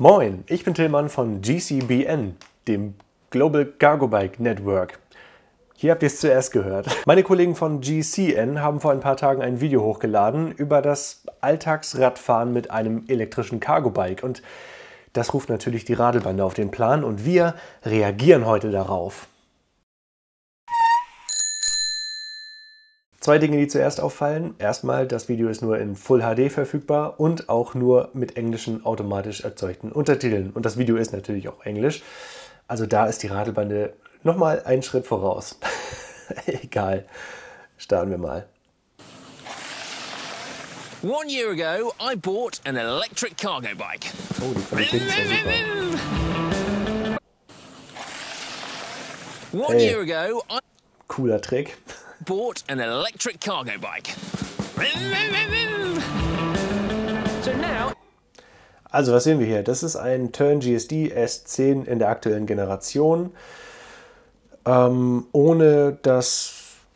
Moin, ich bin Tillmann von GCBN, dem Global Cargo Bike Network. Hier habt ihr es zuerst gehört. Meine Kollegen von GCN haben vor ein paar Tagen ein Video hochgeladen über das Alltagsradfahren mit einem elektrischen Cargo Bike. Und das ruft natürlich die Radelbande auf den Plan und wir reagieren heute darauf. Zwei Dinge, die zuerst auffallen. Erstmal, das Video ist nur in Full HD verfügbar und auch nur mit englischen automatisch erzeugten Untertiteln. Und das Video ist natürlich auch Englisch. Also da ist die Radelbande nochmal einen Schritt voraus. Egal. Starten wir mal. 1 year ago, I bought an electric cargo bike. Oh, die Qualität ist ja super. 1 year ago, I Cooler Trick. bought an electric cargo bike. So now, Also was sehen wir hier? Das ist ein Tern GSD S10 in der aktuellen Generation. Ohne das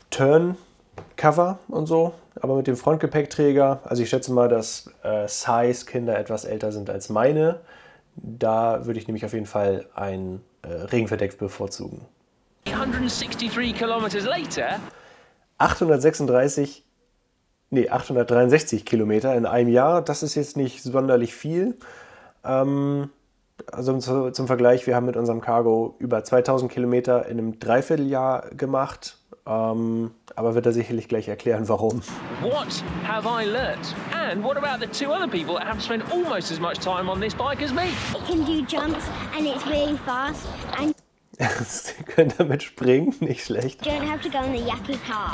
Tern-Cover und so, aber mit dem Frontgepäckträger. Also ich schätze mal, dass Size-Kinder etwas älter sind als meine. Da würde ich nämlich auf jeden Fall ein Regenverdeck bevorzugen. 863 kilometers later, 863 Kilometer in einem Jahr, das ist jetzt nicht sonderlich viel. Also zum Vergleich, wir haben mit unserem Cargo über 2000 Kilometer in einem Dreivierteljahr gemacht. Aber wird er sicherlich gleich erklären, warum. what have I learnt? And what about the two other people that have spent almost as much time on this bike as me? It can do jumps and it's really fast and Sie können damit springen, nicht schlecht. you don't have to go in the yucky car.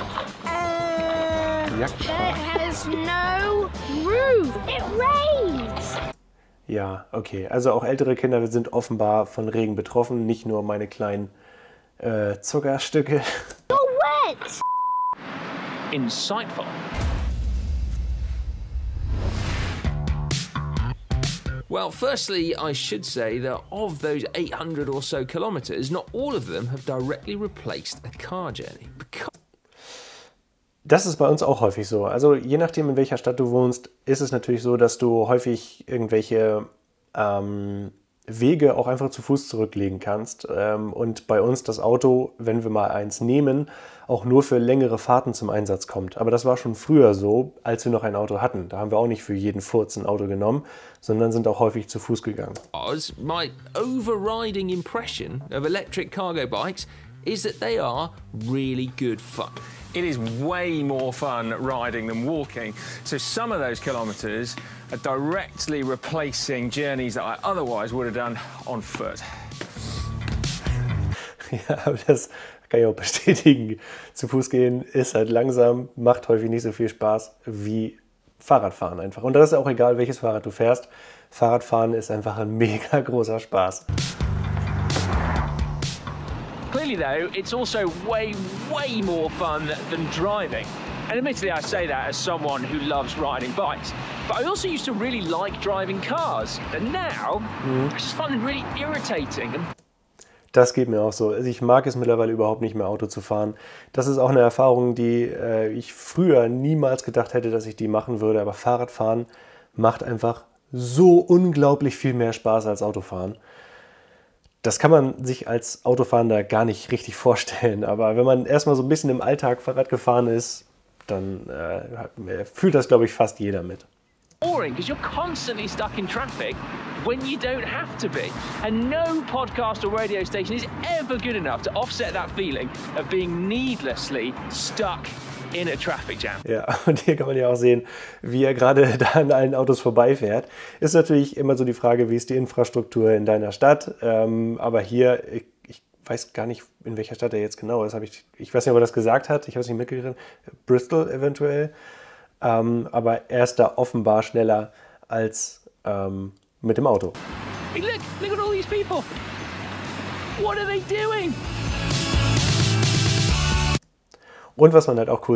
Yucky But car. it has no roof. It rains. Ja, okay. Also auch ältere Kinder sind offenbar von Regen betroffen, nicht nur meine kleinen Zuckerstücke. You're wet. Insightful. Well, firstly, I should say that of those 800 or so kilometers, not all of them have directly replaced a car journey. Das ist bei uns auch häufig so. Also je nachdem, in welcher Stadt du wohnst, ist es natürlich so, dass du häufig irgendwelche Wege auch einfach zu Fuß zurücklegen kannst. Und bei uns das Auto, wenn wir mal eins nehmen, auch nur für längere Fahrten zum Einsatz kommt. Aber das war schon früher so, als wir noch ein Auto hatten. Da haben wir auch nicht für jeden Furz ein Auto genommen, sondern sind auch häufig zu Fuß gegangen. My overriding impression of electric cargo bikes is that they are really good fun. It is way more fun riding than walking. So some of those kilometres are directly replacing journeys that I otherwise would have done on foot. Ja, aber das kann ich auch bestätigen. Zu Fuß gehen ist halt langsam, macht häufig nicht so viel Spaß wie Fahrradfahren einfach. Und das ist auch egal, welches Fahrrad du fährst. Fahrradfahren ist einfach ein mega großer Spaß. Clearly, though, it's also way more fun than driving. And admittedly, I say that as someone who loves riding bikes. But I also used to really like driving cars. And now, I just find it really irritating. Das geht mir auch so. Also ich mag es mittlerweile überhaupt nicht mehr, Auto zu fahren. Das ist auch eine Erfahrung, die ich früher niemals gedacht hätte, dass ich die machen würde. Aber Fahrradfahren macht einfach so unglaublich viel mehr Spaß als Autofahren. Das kann man sich als Autofahrender gar nicht richtig vorstellen. Aber wenn man erstmal so ein bisschen im Alltag Fahrrad gefahren ist, dann fühlt das, glaube ich, fast jeder mit. Boring because you're constantly stuck in traffic when you don't have to be. And no podcast or radio station is ever good enough to offset that feeling of being needlessly stuck in a traffic jam. Ja, und hier kann man ja auch sehen, wie er gerade da an allen Autos vorbeifährt. Ist natürlich immer so die Frage, wie ist die Infrastruktur in deiner Stadt? Aber hier, ich weiß gar nicht, in welcher Stadt er jetzt genau ist. Ich weiß nicht, ob er das gesagt hat. Ich habe es nicht mitgekriegt. Bristol eventuell. Aber er ist da offenbar schneller als mit dem Auto. Hey, look at all these people. What are they doing? Und was man halt auch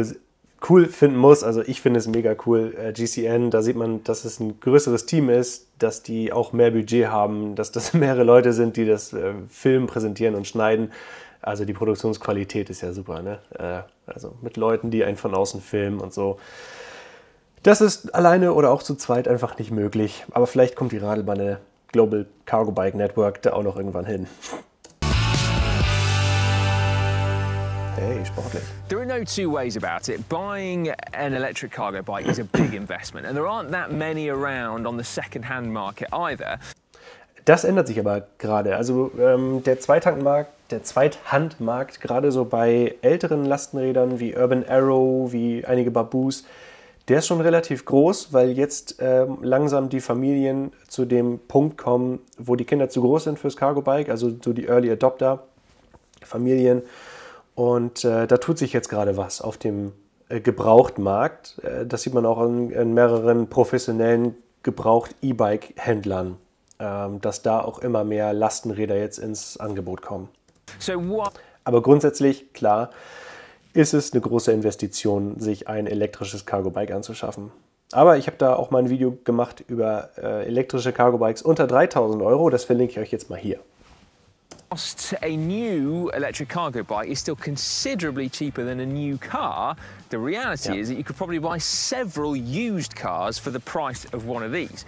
cool finden muss, also ich finde es mega cool, GCN, da sieht man, dass es ein größeres Team ist, dass die auch mehr Budget haben, dass das mehrere Leute sind, die das filmen, präsentieren und schneiden. Also die Produktionsqualität ist ja super, ne? Also mit Leuten, die einen von außen filmen und so. Das ist alleine oder auch zu zweit einfach nicht möglich. Aber vielleicht kommt die Radelbande Global Cargo Bike Network da auch noch irgendwann hin. Hey, sportlich. There are no two ways about it. Buying an electric cargo bike is a big investment, and there aren't that many around on the second-hand market either. Das ändert sich aber gerade. Also der Zweithandmarkt, gerade so bei älteren Lastenrädern wie Urban Arrow, wie einige Baboos, der ist schon relativ groß, weil jetzt langsam die Familien zu dem Punkt kommen, wo die Kinder zu groß sind fürs Cargo Bike, also so die Early Adopter Familien. Und da tut sich jetzt gerade was auf dem Gebrauchtmarkt. Das sieht man auch in mehreren professionellen Gebraucht-E-Bike-Händlern, dass da auch immer mehr Lastenräder jetzt ins Angebot kommen. Aber grundsätzlich, klar, ist es eine große Investition, sich ein elektrisches Cargo-Bike anzuschaffen. Aber ich habe da auch mal ein Video gemacht über elektrische Cargo-Bikes unter 3.000 €. Das verlinke ich euch jetzt mal hier. A new electric cargo bike is still considerably cheaper than a new car. The reality is that you could probably buy several used cars for the price of one of these.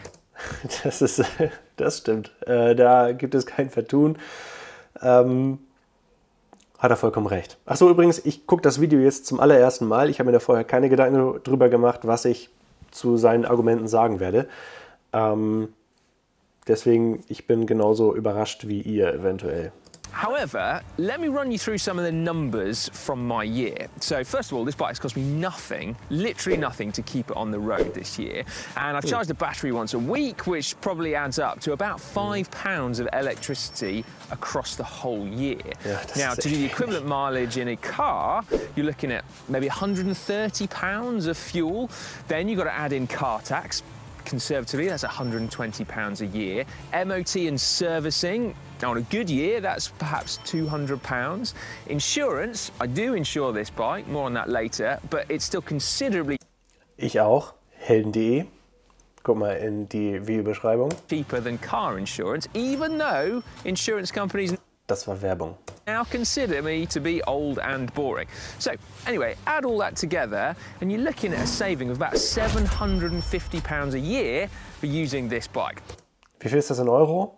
Das stimmt. Da gibt es kein Vertun. Hat er vollkommen recht. Achso, übrigens, ich gucke das Video jetzt zum allerersten Mal. Ich habe mir da vorher keine Gedanken drüber gemacht, was ich zu seinen Argumenten sagen werde. Deswegen, ich bin genauso überrascht wie ihr eventuell. However, let me run you through some of the numbers from my year. So first of all, this bike's cost me nothing, literally nothing, to keep it on the road this year. And I've charged the battery once a week, which probably adds up to about £5 of electricity across the whole year. Yeah, now, to do the equivalent mileage in a car, you're looking at maybe £130 of fuel. Then you've got to add in car tax. Conservatively, that's £120 a year. MOT and servicing, on a good year, that's perhaps £200. Insurance, I do insure this bike, more on that later, but it's still considerably... Ich auch, helden.de. Guck mal in die Videobeschreibung. ...cheaper than car insurance, even though insurance companies... Das war Werbung. Now consider me to be old and boring. So anyway, add all that together and you're looking at a saving of about £750 a year for using this bike. Wie viel ist das in Euro?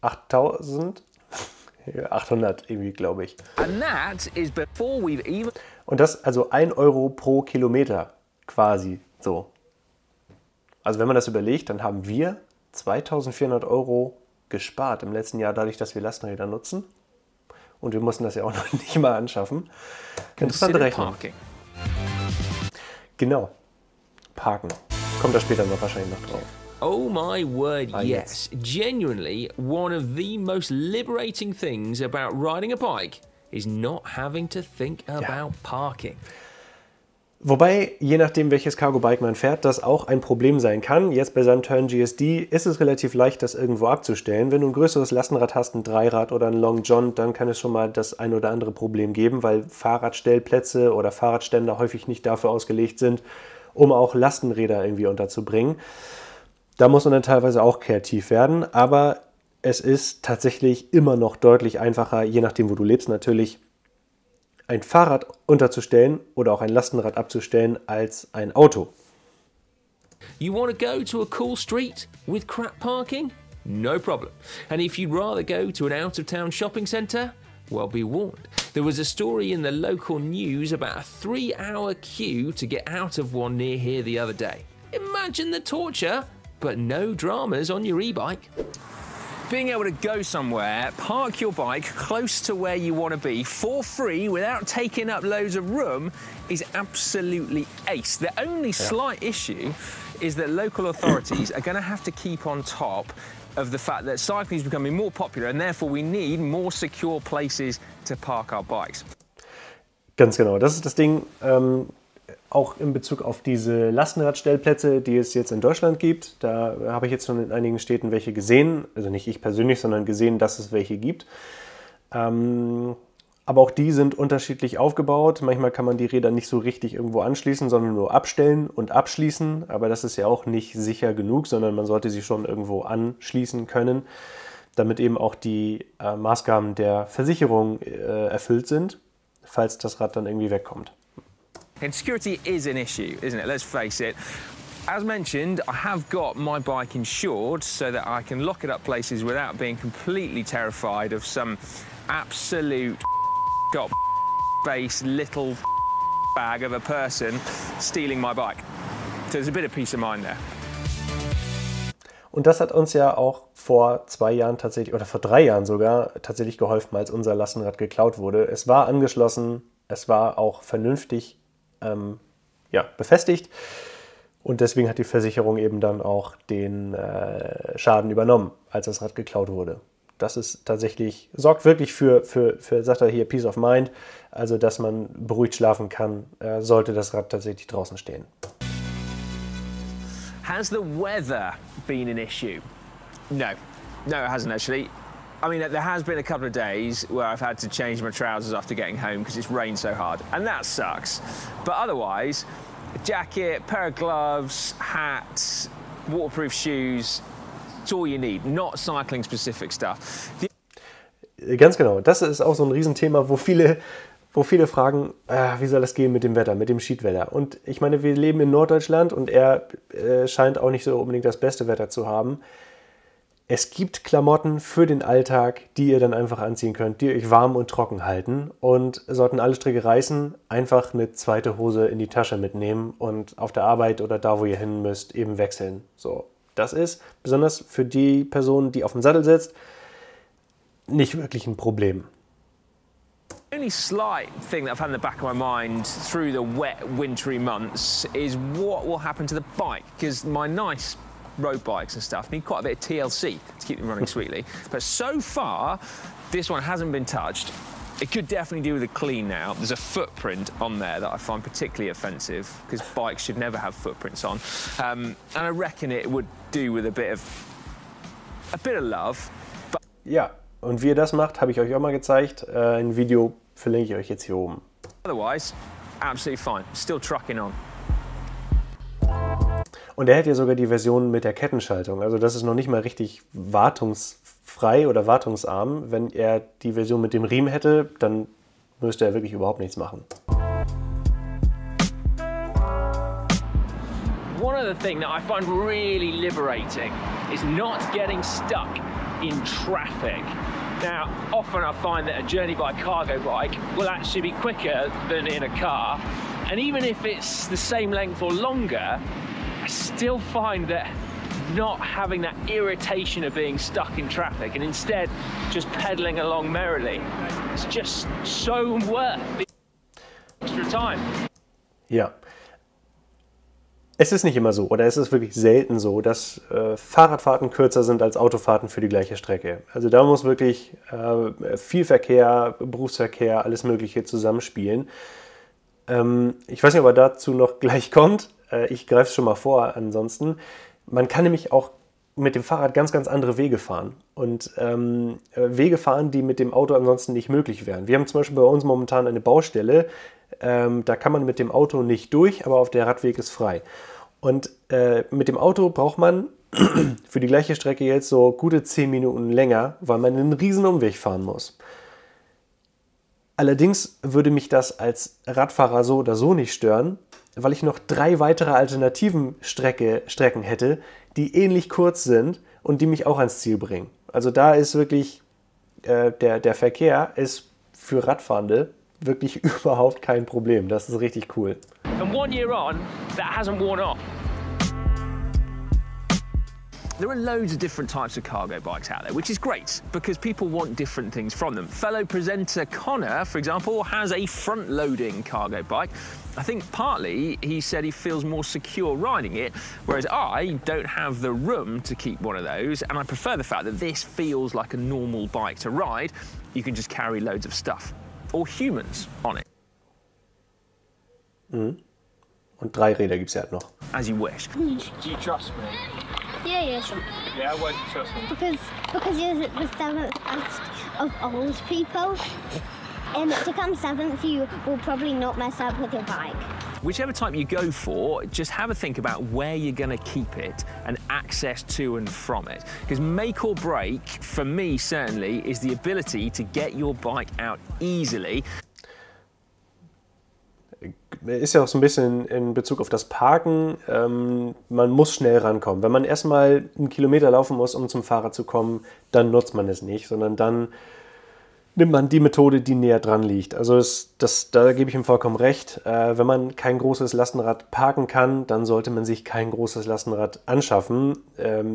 8.000? 800 irgendwie, glaube ich. And that is before we've even... Und das also 1 € pro Kilometer quasi so. Also wenn man das überlegt, dann haben wir 2.400 € gespart im letzten Jahr, dadurch, dass wir Lastenräder nutzen. Und wir mussten das ja auch noch nicht mal anschaffen. Interessante Rechnung. Parking. Genau. Parken. Kommt da später noch wahrscheinlich noch drauf. Oh my word, yes. Genuinely, one of the most liberating things about riding a bike is not having to think about parking. Wobei, je nachdem, welches Cargo-Bike man fährt, das auch ein Problem sein kann. Jetzt bei seinem Turn GSD ist es relativ leicht, das irgendwo abzustellen. Wenn du ein größeres Lastenrad hast, ein Dreirad oder ein Long John, dann kann es schon mal das ein oder andere Problem geben, weil Fahrradstellplätze oder Fahrradständer häufig nicht dafür ausgelegt sind, um auch Lastenräder irgendwie unterzubringen. Da muss man dann teilweise auch kreativ werden, aber es ist tatsächlich immer noch deutlich einfacher, je nachdem, wo du lebst natürlich, ein Fahrrad unterzustellen oder auch ein Lastenrad abzustellen als ein Auto. You want to go to a cool street with crap parking? No problem. And if you'd rather go to an out-of-town shopping centre? Well, be warned. There was a story in the local news about a 3-hour queue to get out of one near here the other day. Imagine the torture, but no dramas on your e-bike. Being able to go somewhere, park your bike close to where you want to be for free without taking up loads of room is absolutely ace. The only slight issue is that local authorities are going to have to keep on top of the fact that cycling is becoming more popular and therefore we need more secure places to park our bikes. Ganz genau, das ist das Ding. Auch in Bezug auf diese Lastenradstellplätze, die es jetzt in Deutschland gibt. Da habe ich jetzt schon in einigen Städten welche gesehen. Also nicht ich persönlich, sondern gesehen, dass es welche gibt. Aber auch die sind unterschiedlich aufgebaut. Manchmal kann man die Räder nicht so richtig irgendwo anschließen, sondern nur abstellen und abschließen. Aber das ist ja auch nicht sicher genug, sondern man sollte sie schon irgendwo anschließen können, damit eben auch die Maßgaben der Versicherung erfüllt sind, falls das Rad dann irgendwie wegkommt. And security is an issue, isn't it? Let's face it. As mentioned, I have got my bike insured so that I can lock it up places without being completely terrified of some absolute got face little bag of a person stealing my bike. So there's a bit of peace of mind there. Und das hat uns ja auch vor 2 Jahren tatsächlich, oder vor 3 Jahren sogar, tatsächlich geholfen, als unser Lastenrad geklaut wurde. Es war angeschlossen, es war auch vernünftig befestigt. Und deswegen hat die Versicherung eben dann auch den Schaden übernommen, als das Rad geklaut wurde. Das ist tatsächlich, sorgt wirklich für sagt er hier, Peace of Mind, also dass man beruhigt schlafen kann, sollte das Rad tatsächlich draußen stehen. Has the weather been an issue? No, it hasn't actually. I mean, there has been a couple of days where I've had to change my trousers after getting home because it's rained so hard, and that sucks. But otherwise, a jacket, pair of gloves, hats, waterproof shoes, it's all you need, not cycling-specific stuff. Ganz genau, das ist auch so ein Riesenthema, wo viele fragen, wie soll das gehen mit dem Wetter, mit dem Schiedwetter. Und ich meine, wir leben in Norddeutschland und er scheint auch nicht so unbedingt das beste Wetter zu haben. Es gibt Klamotten für den Alltag, die ihr dann einfach anziehen könnt, die euch warm und trocken halten. Und sollten alle Stricke reißen, einfach eine zweite Hose in die Tasche mitnehmen und auf der Arbeit oder da, wo ihr hin müsst, eben wechseln. So, das ist besonders für die Person, die auf dem Sattel sitzt, nicht wirklich ein Problem. The only slight thing that I've had in the back of my mind through the wet, wintry months is what will happen to the bike, because my nice road bikes and stuff need quite a bit of TLC to keep them running sweetly. But so far, this one hasn't been touched. It could definitely do with a clean now. There's a footprint on there that I find particularly offensive, because bikes should never have footprints on. And I reckon it would do with a bit of love. But ja, und wie ihr das macht, habe ich euch auch mal gezeigt. Ein Video verlinke ich euch jetzt hier oben. Otherwise, absolutely fine. Still trucking on. Und er hat ja sogar die Version mit der Kettenschaltung. Also das ist noch nicht mal richtig wartungsfrei oder wartungsarm. Wenn er die Version mit dem Riemen hätte, dann müsste er wirklich überhaupt nichts machen. One other thing that I find really liberating is not getting stuck in traffic. Now, often I find that a journey by cargo bike will actually be quicker than in a car. And even if it's the same length or longer, I still find that not having that irritation of being stuck in traffic and instead just pedaling along merrily, it's just so worth the extra time. Ja. Es ist nicht immer so, oder es ist wirklich selten so, dass Fahrradfahrten kürzer sind als Autofahrten für die gleiche Strecke. Also da muss wirklich viel Verkehr, Berufsverkehr, alles Mögliche zusammenspielen. Ich weiß nicht, ob er dazu noch gleich kommt. Ich greife es schon mal vor ansonsten. Man kann nämlich auch mit dem Fahrrad ganz, ganz andere Wege fahren. Und Wege fahren, die mit dem Auto ansonsten nicht möglich wären. Wir haben zum Beispiel bei uns momentan eine Baustelle. Da kann man mit dem Auto nicht durch, aber auf der Radweg ist frei. Und mit dem Auto braucht man für die gleiche Strecke jetzt so gute 10 Minuten länger, weil man einen riesen Umweg fahren muss. Allerdings würde mich das als Radfahrer so oder so nicht stören, weil ich noch 3 weitere alternativen Strecken hätte, die ähnlich kurz sind und die mich auch ans Ziel bringen. Also da ist wirklich, der Verkehr ist für Radfahrende wirklich überhaupt kein Problem. Das ist richtig cool. And 1 year on, that hasn't worn off. There are loads of different types of cargo bikes out there, which is great because people want different things from them. Fellow presenter Connor, for example, has a front-loading cargo bike. I think partly he said he feels more secure riding it, whereas I don't have the room to keep one of those, and I prefer the fact that this feels like a normal bike to ride. You can just carry loads of stuff, or humans on it. Mhm. Und 3 Räder gibt es ja halt noch. As you wish. Do you trust me? Yeah, sure. Yeah, why do you trust me? Because you're the 7th of old people. And to come 7th, you will probably not mess up with your bike. Whichever type you go for, just have a think about where you're going to keep it and access to and from it. Because make or break, for me certainly, is the ability to get your bike out easily. ist ja auch so ein bisschen in Bezug auf das Parken. Man muss schnell rankommen. Wenn man erstmal 1 Kilometer laufen muss, um zum Fahrrad zu kommen, dann nutzt man es nicht, sondern dann nimmt man die Methode, die näher dran liegt. Also da gebe ich ihm vollkommen recht. Wenn man kein großes Lastenrad parken kann, dann sollte man sich kein großes Lastenrad anschaffen.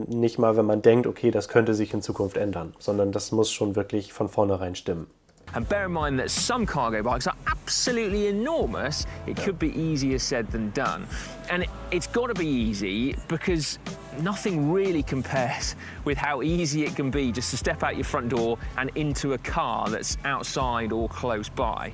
Nicht mal, wenn man denkt, okay, das könnte sich in Zukunft ändern, sondern das muss schon wirklich von vornherein stimmen. And bear in mind that some cargo bikes are absolutely enormous. It could be easier said than done. And it's got to be easy because nothing really compares with how easy it can be just to step out your front door and into a car that's outside or close by.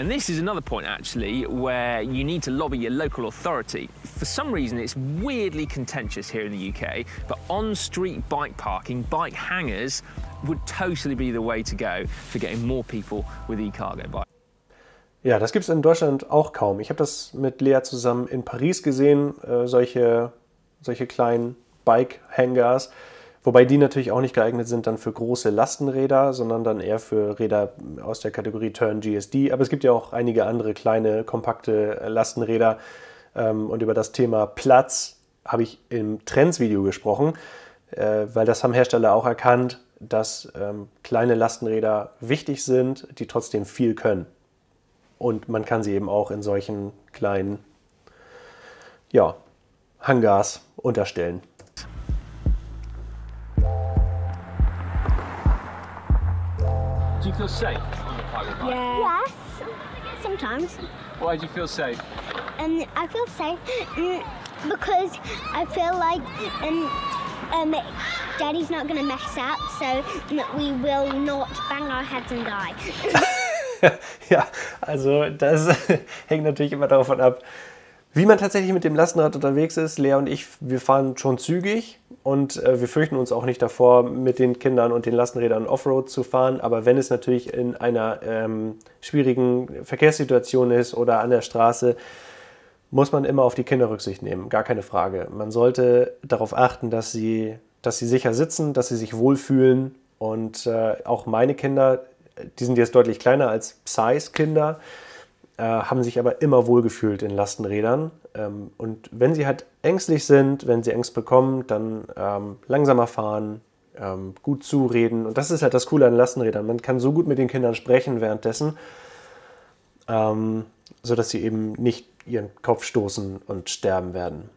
And this is another point actually where you need to lobby your local authority. For some reason it's weirdly contentious here in the UK, but on-street bike parking, bike hangars would totally be the way to go for getting more people with e-cargo bikes. Ja, das gibt es in Deutschland auch kaum. Ich habe das mit Lea zusammen in Paris gesehen, solche kleinen Bike-Hangars, wobei die natürlich auch nicht geeignet sind dann für große Lastenräder, sondern dann eher für Räder aus der Kategorie Turn GSD. Aber es gibt ja auch einige andere kleine, kompakte Lastenräder. Und über das Thema Platz habe ich im Trends-Video gesprochen, weil das haben Hersteller auch erkannt, dass kleine Lastenräder wichtig sind, die trotzdem viel können. Und man kann sie eben auch in solchen kleinen, ja, Hangars unterstellen. Do you feel safe on the cargo bike? Yes, sometimes. Why do you feel safe? I feel safe because I feel like Daddy's not going to mess up, so we will not bang our heads and die. Ja, also das hängt natürlich immer davon ab, wie man tatsächlich mit dem Lastenrad unterwegs ist. Lea und ich, wir fahren schon zügig und wir fürchten uns auch nicht davor, mit den Kindern und den Lastenrädern Offroad zu fahren. Aber wenn es natürlich in einer schwierigen Verkehrssituation ist oder an der Straße, muss man immer auf die Kinder Rücksicht nehmen, gar keine Frage. Man sollte darauf achten, dass sie sicher sitzen, dass sie sich wohlfühlen. Und auch meine Kinder, die sind jetzt deutlich kleiner als Size-Kinder, haben sich aber immer wohlgefühlt in Lastenrädern. Und wenn sie halt ängstlich sind, wenn sie Angst bekommen, dann langsamer fahren, gut zureden. Und das ist halt das Coole an Lastenrädern. Man kann so gut mit den Kindern sprechen währenddessen, sodass sie eben nicht ihren Kopf stoßen und sterben werden.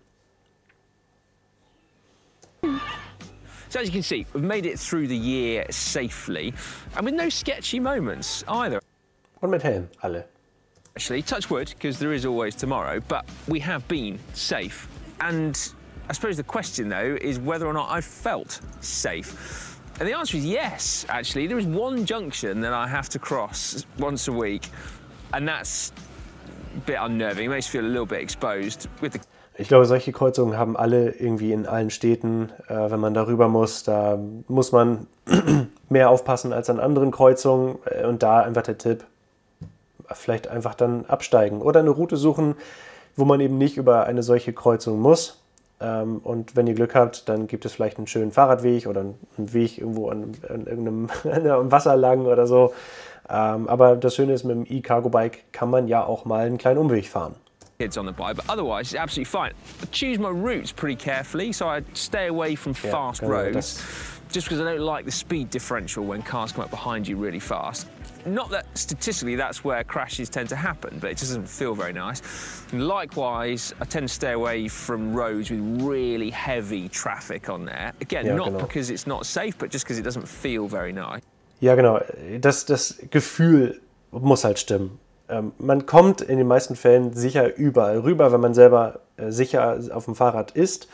So as you can see, we've made it through the year safely and with no sketchy moments either. Und mit Helm, alle. Actually, touch wood, because there is always tomorrow, but we have been safe. And I suppose the question, though, is whether or not I've felt safe. And the answer is yes, actually. There is one junction that I have to cross once a week, and that's a bit unnerving. It makes me feel a little bit exposed with the... Ich glaube, solche Kreuzungen haben alle irgendwie in allen Städten. Wenn man darüber muss, da muss man mehr aufpassen als an anderen Kreuzungen. Und da einfach der Tipp, vielleicht einfach dann absteigen oder eine Route suchen, wo man eben nicht über eine solche Kreuzung muss. Und wenn ihr Glück habt, dann gibt es vielleicht einen schönen Fahrradweg oder einen Weg irgendwo an irgendeinem Wasser lang oder so. Aber das Schöne ist, mit dem E-Cargo-Bike kann man ja auch mal einen kleinen Umweg fahren. Kids on the bike, but otherwise it's absolutely fine. I choose my routes pretty carefully, so I stay away from fast roads, just because I don't like the speed differential when cars come up behind you really fast. Not that statistically that's where crashes tend to happen, but it doesn't feel very nice. And likewise, I tend to stay away from roads with really heavy traffic on there. Again, not because it's not safe, but just because it doesn't feel very nice. Ja, genau. Das Gefühl muss halt stimmen. Man kommt in den meisten Fällen sicher überall rüber, wenn man selber sicher auf dem Fahrrad ist.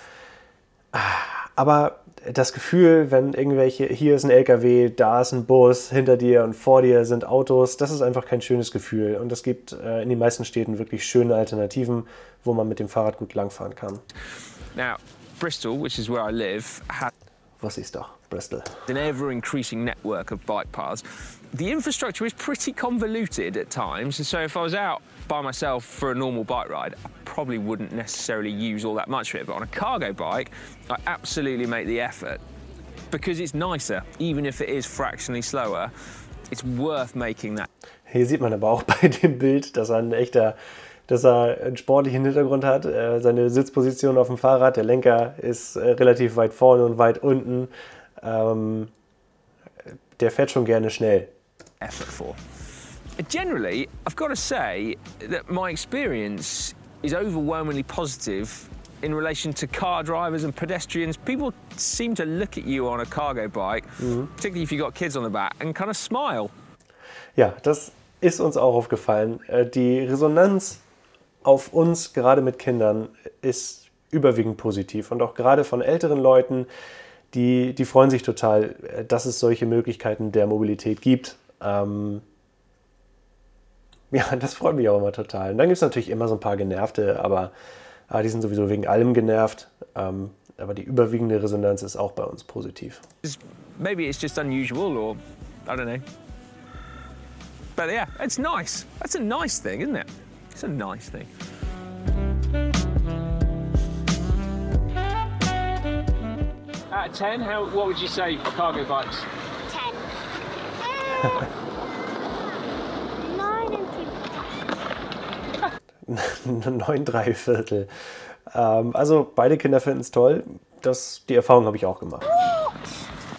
Aber das Gefühl, wenn hier ist ein LKW, da ist ein Bus, hinter dir und vor dir sind Autos, das ist einfach kein schönes Gefühl. Und es gibt in den meisten Städten wirklich schöne Alternativen, wo man mit dem Fahrrad gut langfahren kann. Now, Bristol, which is where I live, has... Was ist doch Bristol? An ever-increasing network of bike paths. The infrastructure is pretty convoluted at times, so if I was out by myself for a normal bike ride, I probably wouldn't necessarily use all that much of it. But on a cargo bike, I absolutely make the effort because it's nicer, even if it is fractionally slower. It's worth making that. Hier sieht man aber auch bei dem Bild, dass er ein echter dass er einen sportlichen Hintergrund hat. Seine Sitzposition auf dem Fahrrad, der Lenker ist relativ weit vorne und weit unten. Der fährt schon gerne schnell. Effort for. Generally, I've got to say that my experience is overwhelmingly positive in relation to car drivers and pedestrians. People seem to look at you on a cargo bike, particularly if you've got kids on the back, and kind of smile. Ja, das ist uns auch aufgefallen. Die Resonanz auf uns, gerade mit Kindern, ist überwiegend positiv. Und auch gerade von älteren Leuten, die freuen sich total, dass es solche Möglichkeiten der Mobilität gibt. Ja, das freut mich auch immer total. Und dann gibt es natürlich immer so ein paar Genervte, aber die sind sowieso wegen allem genervt. Aber die überwiegende Resonanz ist auch bei uns positiv. Maybe it's just unusual, or I don't know. But yeah, it's nice. That's a nice thing, isn't it? It's a nice thing. Out of 10, what would you say for cargo bikes? 10. 9 und 9 3/4. Also beide Kinder finden es toll. Die Erfahrung habe ich auch gemacht.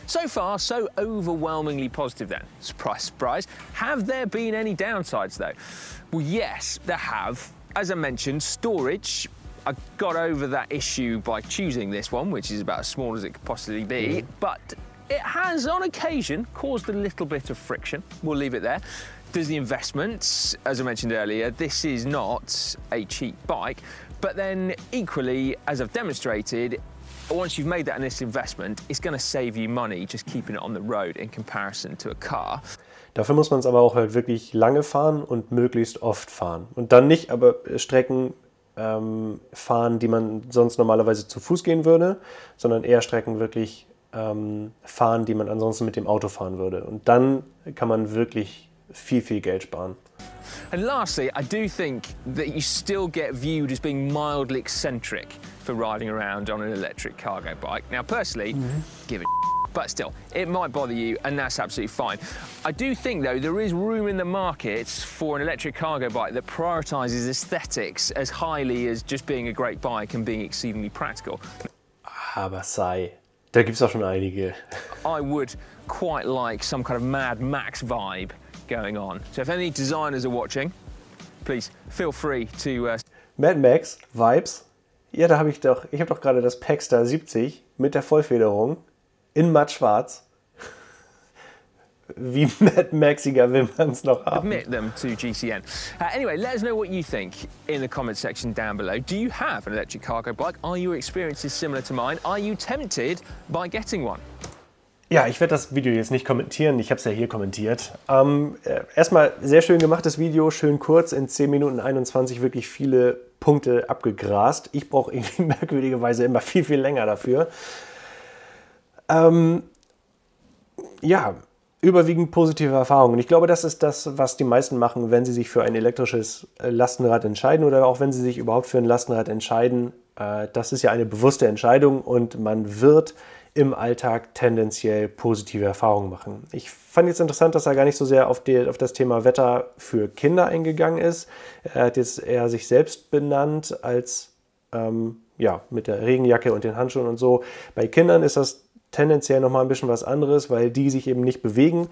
So far, so overwhelmingly positive then. Surprise, surprise. Have there been any downsides though? Well, yes, there have. As I mentioned, storage. I got over that issue by choosing this one, which is about as small as it could possibly be. But it has, on occasion, caused a little bit of friction. We'll leave it there. There's the investments. As I mentioned earlier, this is not a cheap bike. But then, equally, as I've demonstrated, once you've made that initial investment, it's going to save you money just keeping it on the road in comparison to a car. Dafür muss man es aber auch halt wirklich lange fahren und möglichst oft fahren. Und dann nicht aber Strecken fahren, die man sonst normalerweise zu Fuß gehen würde, sondern eher Strecken wirklich fahren, die man ansonsten mit dem Auto fahren würde. Und dann kann man wirklich viel, viel Geld sparen. And lastly, I do think that you still get viewed as being mildly eccentric for riding around on an electric cargo bike. Now, personally, give a but still, it might bother you, and that's absolutely fine. I do think, though, there is room in the market for an electric cargo bike that prioritises aesthetics as highly as just being a great bike and being exceedingly practical. Aber da gibt es auch schon einige. I would quite like some kind of Mad Max vibe going on. So if any designers are watching, please feel free to... Mad Max Vibes? Ja, da habe ich doch gerade das Packstar 70 mit der Vollfederung in matt schwarz. Wie Mad Maxiger will man es noch haben. Admit them to GCN. Anyway, let us know what you think in the comment section down below. Do you have an electric cargo bike? Are your experiences similar to mine? Are you tempted by getting one? Ja, ich werde das Video jetzt nicht kommentieren, ich habe es ja hier kommentiert. Erstmal sehr schön gemachtes Video, schön kurz, in 10 Minuten 21 wirklich viele Punkte abgegrast. Ich brauche irgendwie merkwürdigerweise immer viel, viel länger dafür. Ja, überwiegend positive Erfahrungen. Ich glaube, das ist das, was die meisten machen, wenn sie sich für ein elektrisches Lastenrad entscheiden oder auch wenn sie sich überhaupt für ein Lastenrad entscheiden. Das ist ja eine bewusste Entscheidung und man wird im Alltag tendenziell positive Erfahrungen machen. Ich fand jetzt interessant, dass er gar nicht so sehr auf das Thema Wetter für Kinder eingegangen ist. Er hat jetzt eher sich selbst benannt als ja, mit der Regenjacke und den Handschuhen und so. Bei Kindern ist das tendenziell nochmal ein bisschen was anderes, weil die sich eben nicht bewegen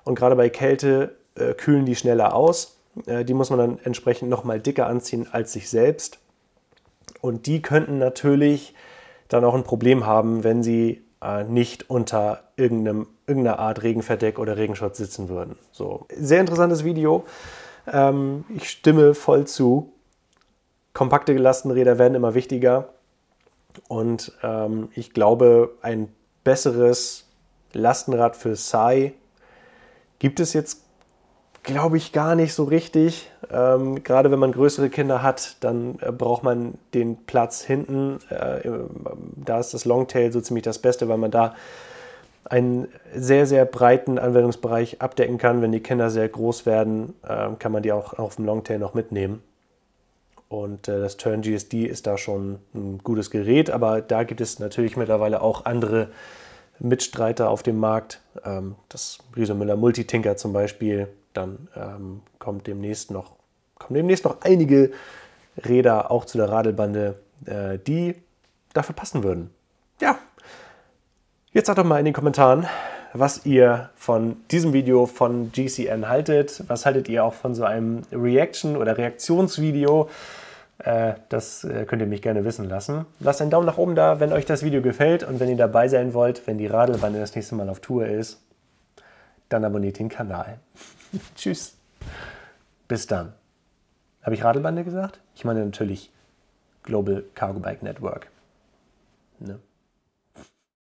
und gerade bei Kälte kühlen die schneller aus. Die muss man dann entsprechend nochmal dicker anziehen als sich selbst. Und die könnten natürlich dann auch ein Problem haben, wenn sie nicht unter irgendeiner Art Regenverdeck oder Regenschutz sitzen würden. So, sehr interessantes Video. Ich stimme voll zu. Kompakte Lastenräder werden immer wichtiger. Und ich glaube, ein besseres Lastenrad für Sai gibt es jetzt, glaube ich, gar nicht so richtig. Gerade wenn man größere Kinder hat, dann braucht man den Platz hinten. Da ist das Longtail so ziemlich das Beste, weil man da einen sehr, sehr breiten Anwendungsbereich abdecken kann. Wenn die Kinder sehr groß werden, kann man die auch auf dem Longtail noch mitnehmen. Und das Tern GSD ist da schon ein gutes Gerät, aber da gibt es natürlich mittlerweile auch andere Mitstreiter auf dem Markt. Das Riese Müller Multitinker zum Beispiel. Dann kommt demnächst noch kommen demnächst noch einige Räder auch zu der Radelbande, die dafür passen würden. Ja, jetzt sagt doch mal in den Kommentaren, was ihr von diesem Video von GCN haltet. Was haltet ihr auch von so einem Reaction- oder Reaktionsvideo? Das könnt ihr mich gerne wissen lassen. Lasst einen Daumen nach oben da, wenn euch das Video gefällt und wenn ihr dabei sein wollt, wenn die Radelbande das nächste Mal auf Tour ist, dann abonniert den Kanal. Tschüss. Bis dann. Habe ich Radelbande gesagt? Ich meine natürlich Global Cargo Bike Network. Ne?